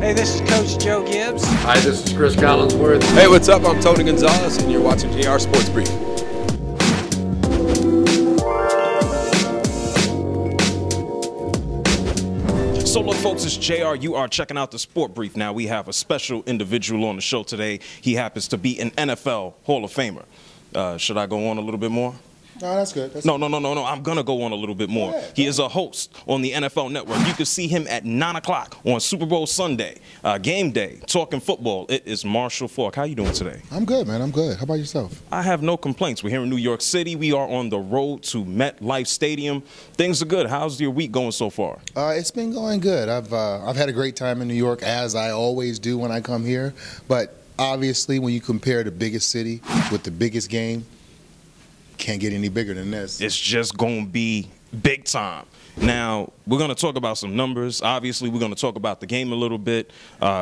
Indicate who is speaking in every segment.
Speaker 1: Hey, this is Coach Joe Gibbs.
Speaker 2: Hi, this is Chris Collinsworth.
Speaker 3: Hey, what's up? I'm Tony Gonzalez, and you're watching JRSportBrief.
Speaker 4: So look, folks, it's JR. You are checking out the Sport Brief. Now, we have a special individual on the show today. He happens to be an NFL Hall of Famer. Should I go on a little bit more?
Speaker 5: No, that's good.
Speaker 4: No. I'm going to go on a little bit more. He is a host on the NFL Network. You can see him at 9 o'clock on Super Bowl Sunday, game day, talking football. It is Marshall Faulk. How you doing today?
Speaker 5: I'm good, man. I'm good. How about yourself?
Speaker 4: I have no complaints. We're here in New York City. We are on the road to MetLife Stadium. Things are good. How's your week going so far?
Speaker 5: It's been going good. I've had a great time in New York, as I always do when I come here. But obviously, when you compare the biggest city with the biggest game, can't get any bigger than this.
Speaker 4: It's just going to be big time. Now, we're going to talk about some numbers. Obviously, we're going to talk about the game a little bit.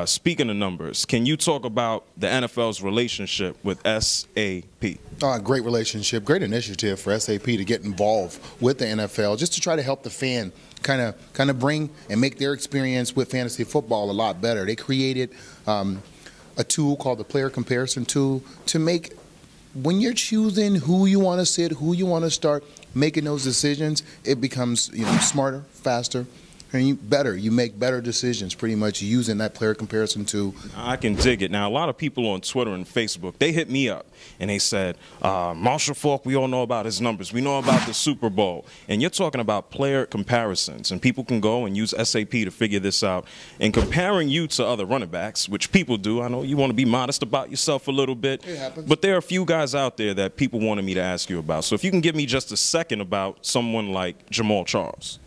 Speaker 4: Speaking of numbers, can you talk about the NFL's relationship with SAP?
Speaker 5: Great relationship, great initiative for SAP to get involved with the NFL, just to try to help the fan kind of bring and make their experience with fantasy football a lot better. They created a tool called the player comparison tool to make, when you're choosing who you want to sit, who you want to start, making those decisions, it becomes smarter, faster, and you make better decisions pretty much using that player comparison tool.
Speaker 4: I can dig it. Now, a lot of people on Twitter and Facebook, they hit me up and they said, Marshall Faulk, we all know about his numbers. We know about the Super Bowl. And you're talking about player comparisons, and people can go and use SAP to figure this out. And comparing you to other running backs, which people do, I know you want to be modest about yourself a little bit.
Speaker 5: It happens.
Speaker 4: But there are a few guys out there that people wanted me to ask you about. So if you can give me just a second about someone like Jamal Charles.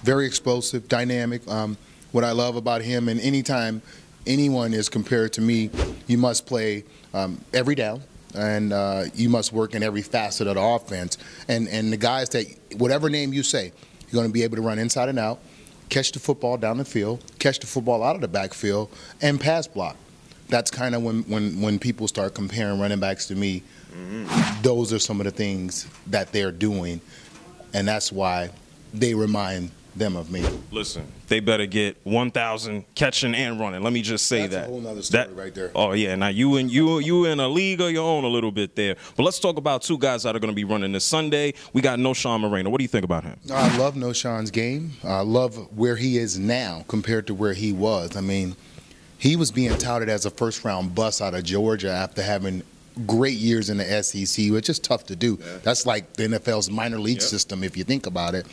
Speaker 5: Very explosive, dynamic. What I love about him, and anytime anyone is compared to me, you must play every down, and you must work in every facet of the offense. And the guys that, whatever name you say, you're going to be able to run inside and out, catch the football down the field, catch the football out of the backfield, and pass block. That's kind of when people start comparing running backs to me. Those are some of the things that they're doing, and that's why they remind them of me.
Speaker 4: Listen, they better get 1,000 catching and running. Let me just say
Speaker 5: that's
Speaker 4: that.
Speaker 5: That's a whole nother story right there.
Speaker 4: Oh yeah, now you in a league of your own a little bit there. But let's talk about two guys that are going to be running this Sunday. We got Knowshon Moreno. What do you think about him?
Speaker 5: I love Knowshon's game. I love where he is now compared to where he was. I mean, he was being touted as a first-round bust out of Georgia after having great years in the SEC, which is tough to do. Yeah. That's like the NFL's minor league system, if you think about it.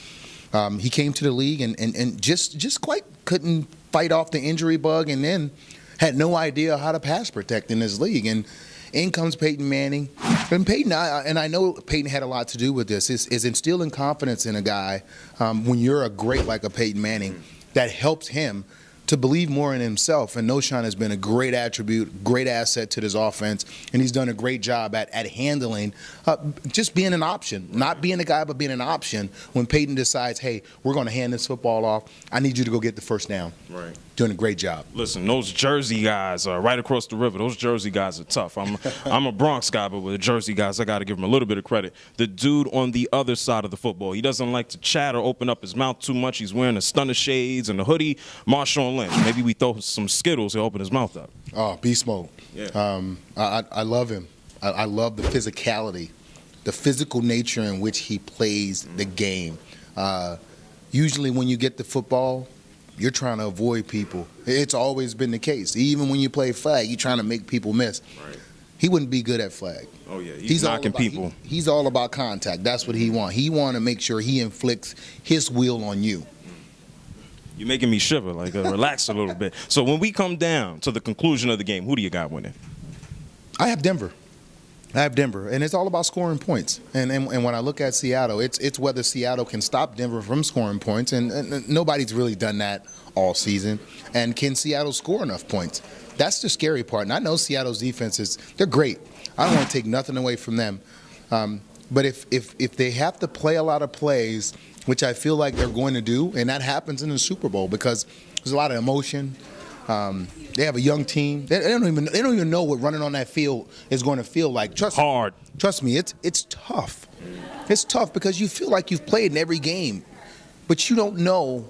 Speaker 5: He came to the league and just quite couldn't fight off the injury bug, and then had no idea how to pass protect in this league. And in comes Peyton Manning. And Peyton, I know Peyton had a lot to do with this, is instilling confidence in a guy when you're a great like a Peyton Manning, that helps him to believe more in himself. And Knowshon has been a great attribute, great asset to this offense, and he's done a great job at handling just being an option, not being a guy, but being an option when Peyton decides, hey, we're going to hand this football off. I need you to go get the first down.
Speaker 4: Right.
Speaker 5: Doing a great job.
Speaker 4: Listen, those Jersey guys are right across the river. Those Jersey guys are tough. I'm a Bronx guy, but with the Jersey guys, I got to give him a little bit of credit. The dude on the other side of the football, he doesn't like to chat or open up his mouth too much. He's wearing a stunner shades and a hoodie. Marshawn Lynch. Maybe we throw some Skittles, he'll open his mouth up.
Speaker 5: Oh, beast mode.
Speaker 4: Yeah.
Speaker 5: I love him. I love the physicality, the physical nature in which he plays the game. Usually when you get the football, you're trying to avoid people. It's always been the case. Even when you play flag, you're trying to make people miss. Right. He wouldn't be good at flag.
Speaker 4: Oh, yeah. He's knocking people.
Speaker 5: He's all about contact. That's what he wants. He wants to make sure he inflicts his will on you.
Speaker 4: You're making me shiver, like relax a little bit. So when we come down to the conclusion of the game, who do you got winning?
Speaker 5: I have Denver. And it's all about scoring points. And when I look at Seattle, it's whether Seattle can stop Denver from scoring points, and nobody's really done that all season. And can Seattle score enough points? That's the scary part. And I know Seattle's defenses, they're great. I don't want to take nothing away from them. But if they have to play a lot of plays, which I feel like they're going to do, and that happens in the Super Bowl because there's a lot of emotion. They have a young team. They don't even know what running on that field is going to feel like. Trust me, it's tough. It's tough because you feel like you've played in every game, but you don't know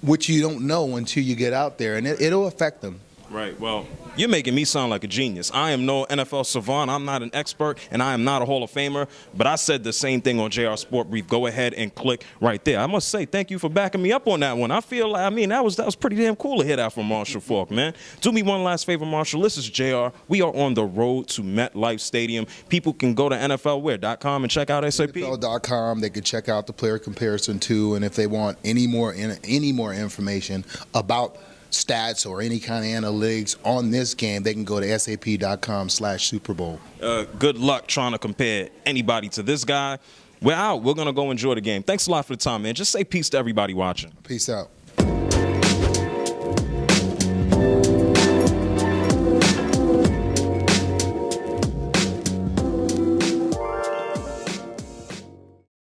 Speaker 5: which you don't know until you get out there, and it'll affect them.
Speaker 4: Right. Well, you're making me sound like a genius. I am no NFL savant. I'm not an expert, and I am not a Hall of Famer. But I said the same thing on JR Sport Brief. Go ahead and click right there. I must say thank you for backing me up on that one. I feel like, that was pretty damn cool to hear that from Marshall Faulk, man. Do me one last favor, Marshall. This is JR. We are on the road to MetLife Stadium. People can go to NFLware.com and check out SAP.
Speaker 5: NFL.com. They can check out the player comparison too, and if they want any more information about stats or any kind of analytics on this game, they can go to sap.com/Super Bowl.
Speaker 4: Good luck trying to compare anybody to this guy. We're out. We're going to go enjoy the game. Thanks a lot for the time, man. Just say peace to everybody watching.
Speaker 5: Peace out.